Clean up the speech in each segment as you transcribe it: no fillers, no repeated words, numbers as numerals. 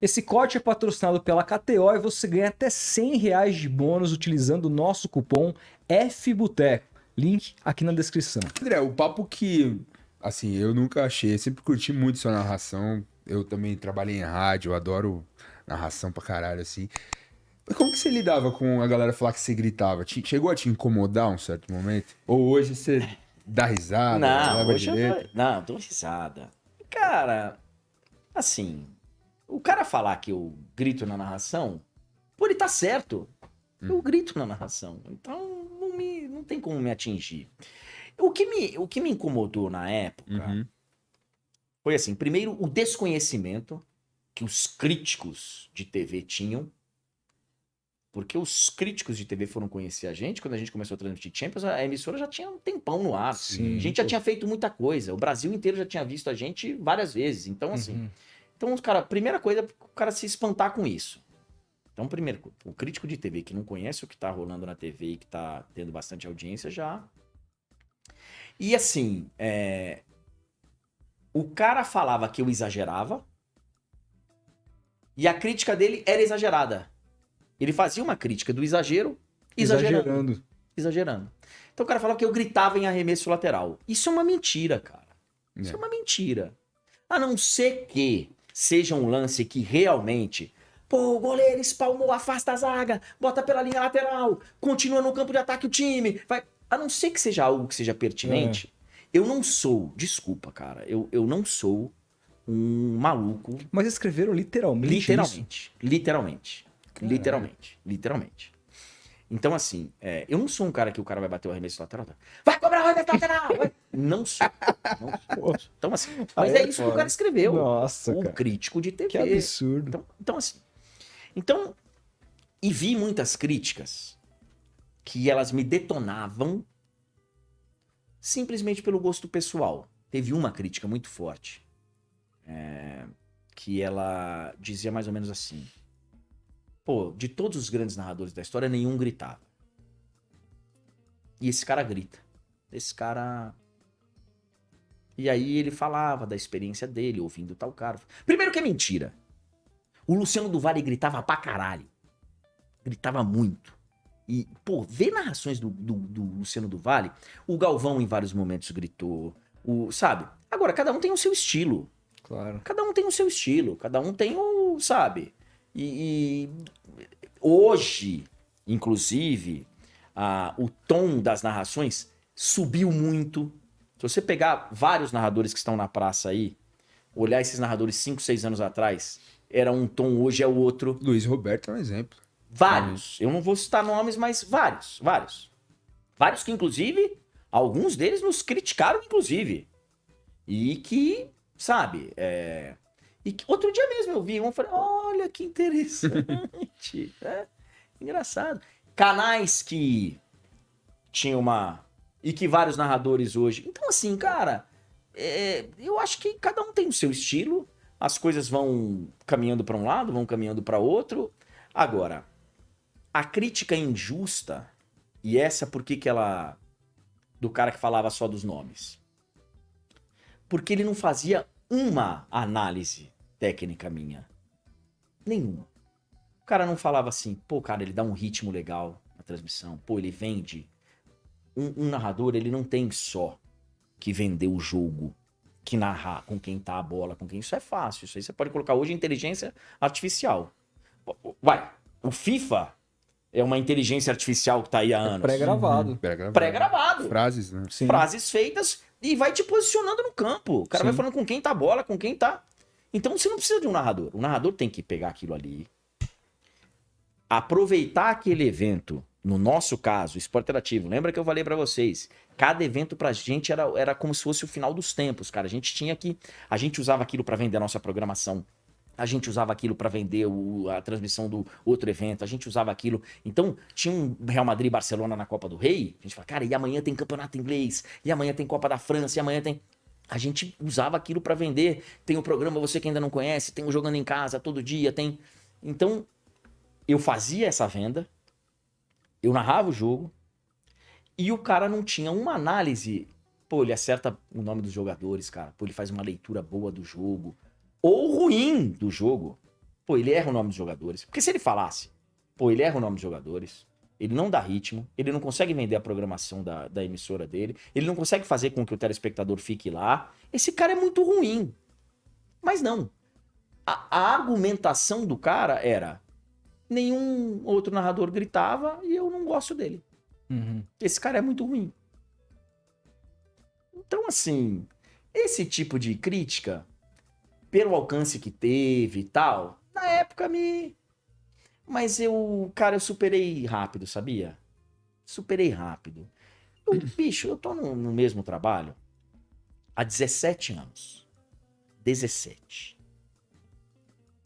Esse corte é patrocinado pela KTO e você ganha até R$ 100 de bônus utilizando o nosso cupom FBUTECO. Link aqui na descrição. André, o papo que, assim, eu nunca achei, sempre curti muito sua narração. Eu também trabalhei em rádio, eu adoro narração pra caralho, assim. Mas como que você lidava com a galera falar que você gritava? Chegou a te incomodar um certo momento? Ou hoje você dá risada, Não, leva hoje eu direito? dou risada. Cara, assim, o cara falar que eu grito na narração, pô, ele tá certo. Eu grito na narração. Então não tem como me atingir. O que me incomodou na época foi assim, primeiro o desconhecimento que os críticos de TV tinham. Porque os críticos de TV foram conhecer a gente quando a gente começou a transmitir Champions, a emissora já tinha um tempão no ar. Sim, A gente já tinha feito muita coisa. O Brasil inteiro já tinha visto a gente várias vezes. Então, assim. Uhum. Então, cara, primeira coisa é o cara se espantar com isso. Então, primeiro, o crítico de TV que não conhece o que tá rolando na TV e que tá tendo bastante audiência já. E assim, o cara falava que eu exagerava e a crítica dele era exagerada. Ele fazia uma crítica do exagero, exagerando. Então o cara falava que eu gritava em arremesso lateral. Isso é uma mentira, cara. Isso é uma mentira. A não ser que seja um lance que realmente... Pô, o goleiro espalmou, afasta a zaga, bota pela linha lateral, continua no campo de ataque o time. Vai... A não ser que seja algo que seja pertinente, eu não sou... Desculpa, cara. Eu não sou um maluco. Mas escreveram literalmente isso? Literalmente. Então, assim, eu não sou um cara que o cara vai bater o arremesso lateral. Vai cobrar o arremesso lateral! Não sou. Então, assim, mas é isso que o cara escreveu. Nossa, o cara. crítico de TV. Que absurdo. Então, assim. Então, e vi muitas críticas que elas me detonavam simplesmente pelo gosto pessoal. Teve uma crítica muito forte. Que ela dizia mais ou menos assim. Pô, de todos os grandes narradores da história, nenhum gritava. E esse cara grita. Esse cara... E aí ele falava da experiência dele, ouvindo tal cara. Primeiro que é mentira. O Luciano do Vale gritava pra caralho. Gritava muito. E, pô, ver narrações do Luciano do Vale, o Galvão em vários momentos gritou. Sabe? Agora, cada um tem o seu estilo. Claro. Cada um tem o seu estilo. Cada um tem o... Sabe? E hoje, inclusive, o tom das narrações subiu muito. Se você pegar vários narradores que estão na praça aí, olhar esses narradores 5, 6 anos atrás, era um tom, hoje é o outro. Luiz Roberto é um exemplo. Vários. Eu não vou citar nomes, mas vários. Vários que, inclusive, alguns deles nos criticaram, inclusive. E que, sabe... E que outro dia mesmo eu vi um, falei, olha que interessante. Engraçado. Canais que tinham uma... E que vários narradores hoje... Então, assim, cara, eu acho que cada um tem o seu estilo. As coisas vão caminhando para um lado, vão caminhando para outro. Agora, a crítica injusta, e essa por que ela... Do cara que falava só dos nomes. Porque ele não fazia uma análise técnica minha. Nenhuma. O cara não falava assim, pô, cara, ele dá um ritmo legal na transmissão. Pô, ele vende. Um narrador, ele não tem só que vender o jogo, que narrar com quem tá a bola, com quem... Isso é fácil. Isso aí você pode colocar hoje em inteligência artificial. Vai, o FIFA é uma inteligência artificial que tá aí há anos. Pré-gravado. Pré-gravado. Frases, né? Sim. Frases feitas e vai te posicionando no campo. O cara vai falando com quem tá a bola, com quem tá... Então você não precisa de um narrador. O narrador tem que pegar aquilo ali, aproveitar aquele evento. No nosso caso, esporte interativo. Lembra que eu falei pra vocês? Cada evento pra gente era como se fosse o final dos tempos, cara. A gente usava aquilo pra vender a nossa programação. A gente usava aquilo pra vender a transmissão do outro evento. A gente usava aquilo. Então, tinha um Real Madrid e Barcelona na Copa do Rei. A gente fala, cara, e amanhã tem campeonato inglês. E amanhã tem Copa da França. E amanhã tem... A gente usava aquilo pra vender. Tem o programa, você que ainda não conhece. Tem o Jogando em Casa todo dia. Tem... Então, eu fazia essa venda. Eu narrava o jogo e o cara não tinha uma análise. Pô, ele acerta o nome dos jogadores, cara. Pô, ele faz uma leitura boa do jogo. Ou ruim do jogo. Pô, ele erra o nome dos jogadores. Porque se ele falasse, pô, ele erra o nome dos jogadores, ele não dá ritmo, ele não consegue vender a programação da emissora dele, ele não consegue fazer com que o telespectador fique lá, esse cara é muito ruim. Mas não. A argumentação do cara era: nenhum outro narrador gritava e eu não gosto dele. Uhum. Esse cara é muito ruim. Então, assim, esse tipo de crítica, pelo alcance que teve e tal, na época me... Mas eu superei rápido, sabia? Superei rápido. Bicho, eu tô no mesmo trabalho há 17 anos. 17.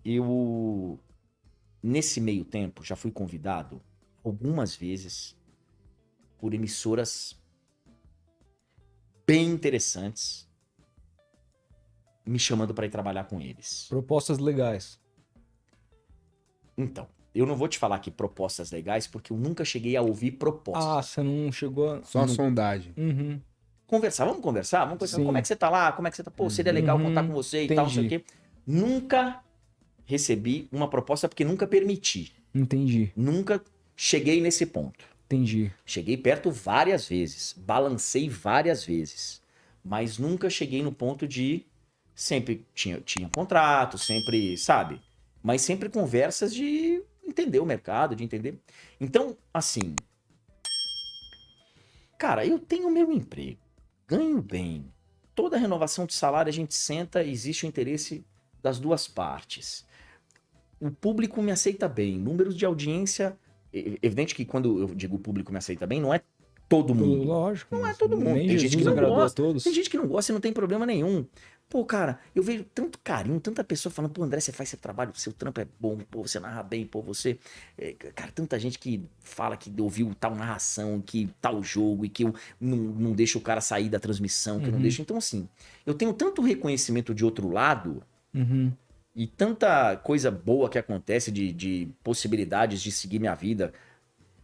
Eu, nesse meio tempo, já fui convidado algumas vezes por emissoras bem interessantes me chamando para ir trabalhar com eles. Propostas legais. Então, eu não vou te falar aqui propostas legais, porque eu nunca cheguei a ouvir propostas. Ah, você não chegou a... Só uma sondagem. Uhum. Conversar, vamos conversar? Vamos conversar. Sim. Como é que você tá lá? Como é que você tá? Pô, seria legal contar com você e tal, não sei o quê. Nunca recebi uma proposta porque nunca permiti. Entendi. Nunca cheguei nesse ponto. Entendi. Cheguei perto várias vezes, balancei várias vezes, mas nunca cheguei no ponto de... Sempre tinha contrato, sempre, sabe? Mas sempre conversas de entender o mercado, de entender. Então, assim... Cara, eu tenho meu emprego, ganho bem. Toda renovação de salário a gente senta, existe o interesse das duas partes. O público me aceita bem, números de audiência... Evidente que quando eu digo o público me aceita bem, não é todo mundo. Lógico. Não é todo mundo. Nem Tem gente que Jesus não agradou gosta. a todos. Tem gente que não gosta e não tem problema nenhum. Pô, cara, eu vejo tanto carinho, tanta pessoa falando: pô, André, você faz seu trabalho, seu trampo é bom, pô, você narra bem, pô, você... Cara, tanta gente que fala que ouviu tal narração, que tal jogo, e que eu não deixo o cara sair da transmissão, que eu não deixo... Então, assim, eu tenho tanto reconhecimento de outro lado... Uhum. E tanta coisa boa que acontece de possibilidades de seguir minha vida,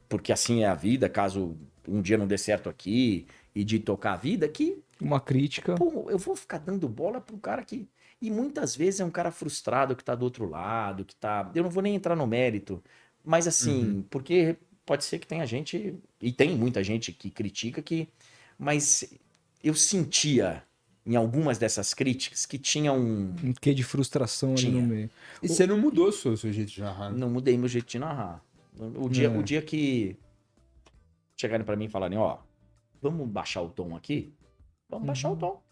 porque assim é a vida, caso um dia não dê certo aqui, e de tocar a vida, que, Uma crítica. pô, eu vou ficar dando bola pro cara que... E muitas vezes é um cara frustrado que tá do outro lado, que tá... Eu não vou nem entrar no mérito, mas assim, porque pode ser que tenha gente, e tem muita gente que critica, mas eu sentia... em algumas dessas críticas, que tinha um... Um quê de frustração ali Tinha. no meio. E você não mudou seu jeito de narrar, né? Não mudei meu jeito de narrar. O dia que chegarem pra mim e falarem: ó, vamos baixar o tom aqui? Vamos baixar o tom.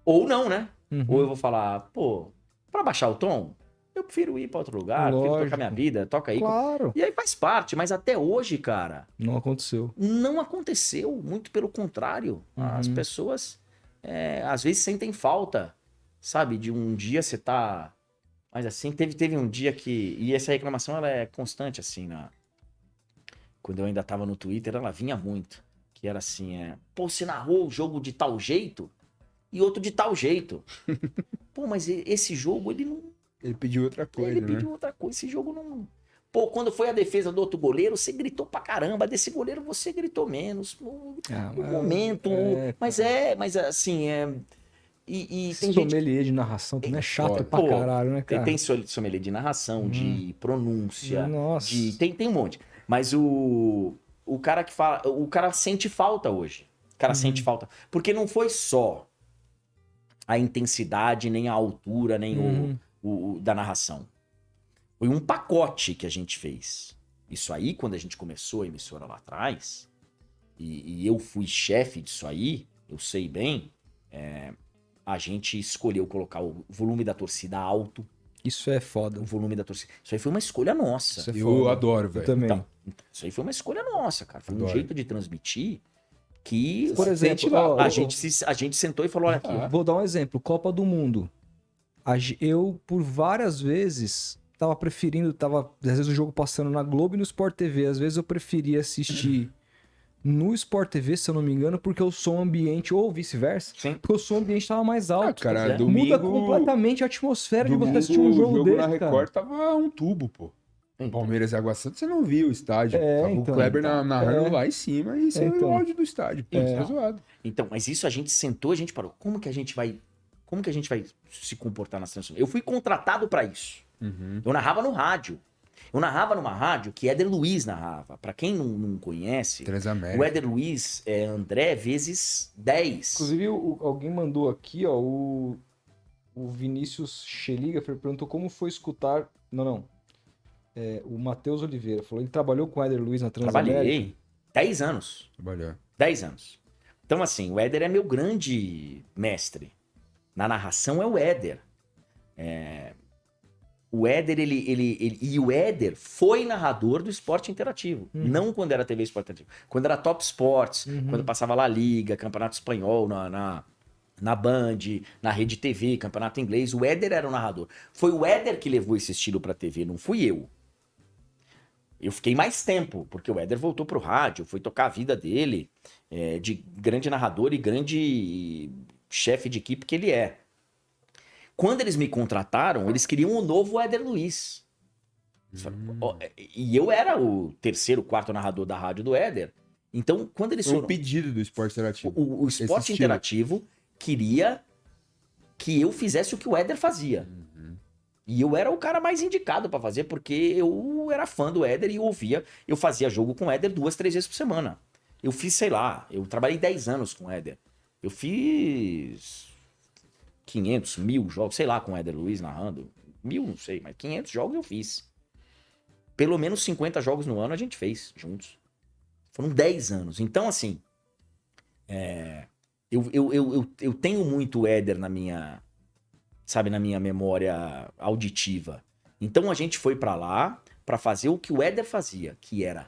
Ou não, né? Uhum. Ou eu vou falar: pô, pra baixar o tom, eu prefiro ir pra outro lugar, prefiro Lógico. tocar minha vida, toca aí. Claro. E aí faz parte, mas até hoje, cara, Não aconteceu. não aconteceu. Muito pelo contrário. As pessoas, às vezes, sentem falta, sabe? De um dia você tá... Mas assim, teve um dia que... E essa reclamação, ela é constante, assim, quando eu ainda tava no Twitter, ela vinha muito. Que era assim, pô, você narrou o jogo de tal jeito e outro de tal jeito. Pô, mas esse jogo, ele não... Ele pediu outra coisa, Ele né? pediu outra coisa, esse jogo não... Pô, quando foi a defesa do outro goleiro, você gritou pra caramba. Desse goleiro, você gritou menos. No momento. Mas assim, E tem gente... Sommelier de narração também é chato pra Pô, caralho, né, cara? Tem sommelier de narração, de pronúncia, Nossa. tem um monte. Mas o cara que fala... O cara sente falta hoje. O cara sente falta. Porque não foi só a intensidade, nem a altura, nem o da narração. Foi um pacote que a gente fez. Isso aí, quando a gente começou a emissora lá atrás, e eu fui chefe disso aí, eu sei bem, a gente escolheu colocar o volume da torcida alto. Isso é foda. O volume da torcida. Isso aí foi uma escolha nossa. Isso é Eu foda. adoro, Eu velho. também. Então, isso aí foi uma escolha nossa, cara. Foi um Adoro. jeito de transmitir que Por exemplo, a gente sentou e falou: olha aqui, Vou dar um exemplo. Copa do Mundo. Eu, por várias vezes, tava preferindo... às vezes o jogo passando na Globo e no Sport TV. Às vezes eu preferia assistir no Sport TV, se eu não me engano, porque o som ambiente, ou vice-versa, Sim. porque o som ambiente tava mais alto. cara, Pois é. domingo... Muda completamente a atmosfera de você domingo, assistir um jogo o desse, na cara. Record tava um tubo, pô. Então. Palmeiras e Água Santa, você não viu o estádio. Tava então. o Kleber narrando É. lá em cima e você viu o áudio do estádio. Pô, Então. tá zoado. Então, mas isso a gente sentou, a gente parou. Como que a gente vai se comportar na transmissão? Eu fui contratado pra isso. Uhum. Eu narrava no rádio. Eu narrava numa rádio que Éder Luiz narrava. Pra quem não conhece, o Transamérica. Éder Luiz é André vezes 10. Inclusive, alguém mandou aqui, ó, o Vinícius Cheliga perguntou como foi escutar. Não. O Matheus Oliveira falou, ele trabalhou com o Éder Luiz na Transamérica. Trabalhei 10 anos. Trabalhou. 10 anos. Então, assim, o Éder é meu grande mestre. Na narração é o Éder. O Éder, e o Éder foi narrador do esporte interativo. Não quando era TV Esporte Interativo. Quando era Top Sports, quando passava La Liga, Campeonato Espanhol na Band, na Rede TV, Campeonato Inglês. O Éder era o narrador. Foi o Éder que levou esse estilo pra TV, não fui eu. Eu fiquei mais tempo, porque o Éder voltou pro rádio, foi tocar a vida dele, de grande narrador e grande chefe de equipe que ele é. Quando eles me contrataram, eles queriam o novo Éder Luiz. E eu era o terceiro, quarto narrador da rádio do Éder. Então, quando eles Foi um foram... pedido do Esporte Interativo. O Esporte Esse estilo. Interativo queria que eu fizesse o que o Éder fazia. E eu era o cara mais indicado pra fazer, porque eu era fã do Éder e eu fazia jogo com o Éder 2, 3 vezes por semana. Eu fiz, sei lá, eu trabalhei 10 anos com o Éder. Eu fiz 500, 1000 jogos, sei lá, com o Éder Luiz narrando. 1000, não sei, mas 500 jogos eu fiz. Pelo menos 50 jogos no ano a gente fez juntos. Foram 10 anos. Então, assim, eu tenho muito Éder na minha memória auditiva. Então a gente foi pra lá pra fazer o que o Éder fazia, que era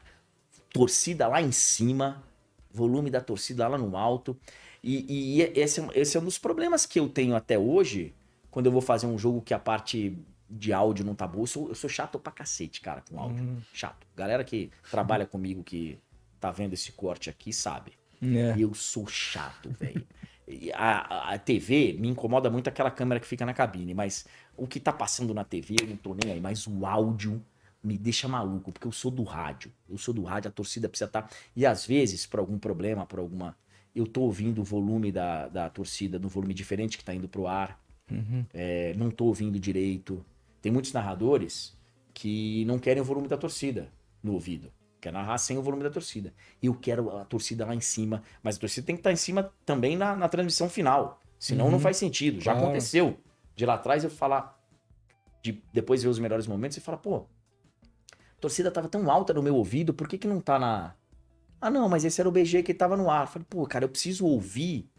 torcida lá em cima, volume da torcida lá no alto. E esse é um dos problemas que eu tenho até hoje, quando eu vou fazer um jogo que a parte de áudio não tá boa. Eu sou chato pra cacete, cara, com áudio. Chato. Galera que trabalha comigo, que tá vendo esse corte aqui, sabe. Eu sou chato, velho. A TV me incomoda muito aquela câmera que fica na cabine, mas o que tá passando na TV eu não tô nem aí, mas o áudio me deixa maluco, porque eu sou do rádio. A torcida precisa estar... E às vezes, por algum problema, eu tô ouvindo o volume da torcida no volume diferente que tá indo pro ar. Não tô ouvindo direito. Tem muitos narradores que não querem o volume da torcida no ouvido. Quer narrar sem o volume da torcida. Eu quero a torcida lá em cima, mas a torcida tem que estar em cima também na transmissão final. Senão não faz sentido. Já aconteceu. De lá atrás eu falar, depois ver os melhores momentos e falar, pô, a torcida tava tão alta no meu ouvido, por que não tá na... Ah, não, mas esse era o BG que tava no ar. Eu falei, pô, cara, eu preciso ouvir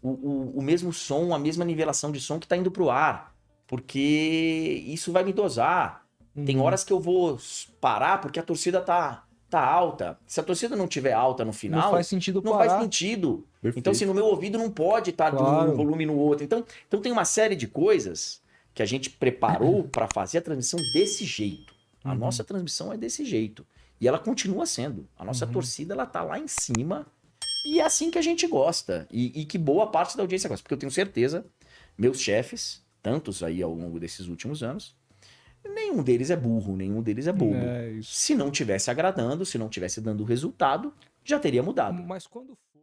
o mesmo som, a mesma nivelação de som que tá indo pro ar. Porque isso vai me dosar. Tem horas que eu vou parar porque a torcida tá alta. Se a torcida não tiver alta no final, não faz sentido não parar. faz sentido. Perfeito. Então, assim, no meu ouvido não pode estar de um volume no outro. Então tem uma série de coisas que a gente preparou para fazer a transmissão desse jeito. A nossa transmissão é desse jeito. E ela continua sendo. A nossa torcida, ela tá lá em cima. E é assim que a gente gosta. E que boa parte da audiência gosta. Porque eu tenho certeza, meus chefes, tantos aí ao longo desses últimos anos, nenhum deles é burro, nenhum deles é bobo. Isso. Se não tivesse agradando, se não tivesse dando resultado, já teria mudado. Mas quando for...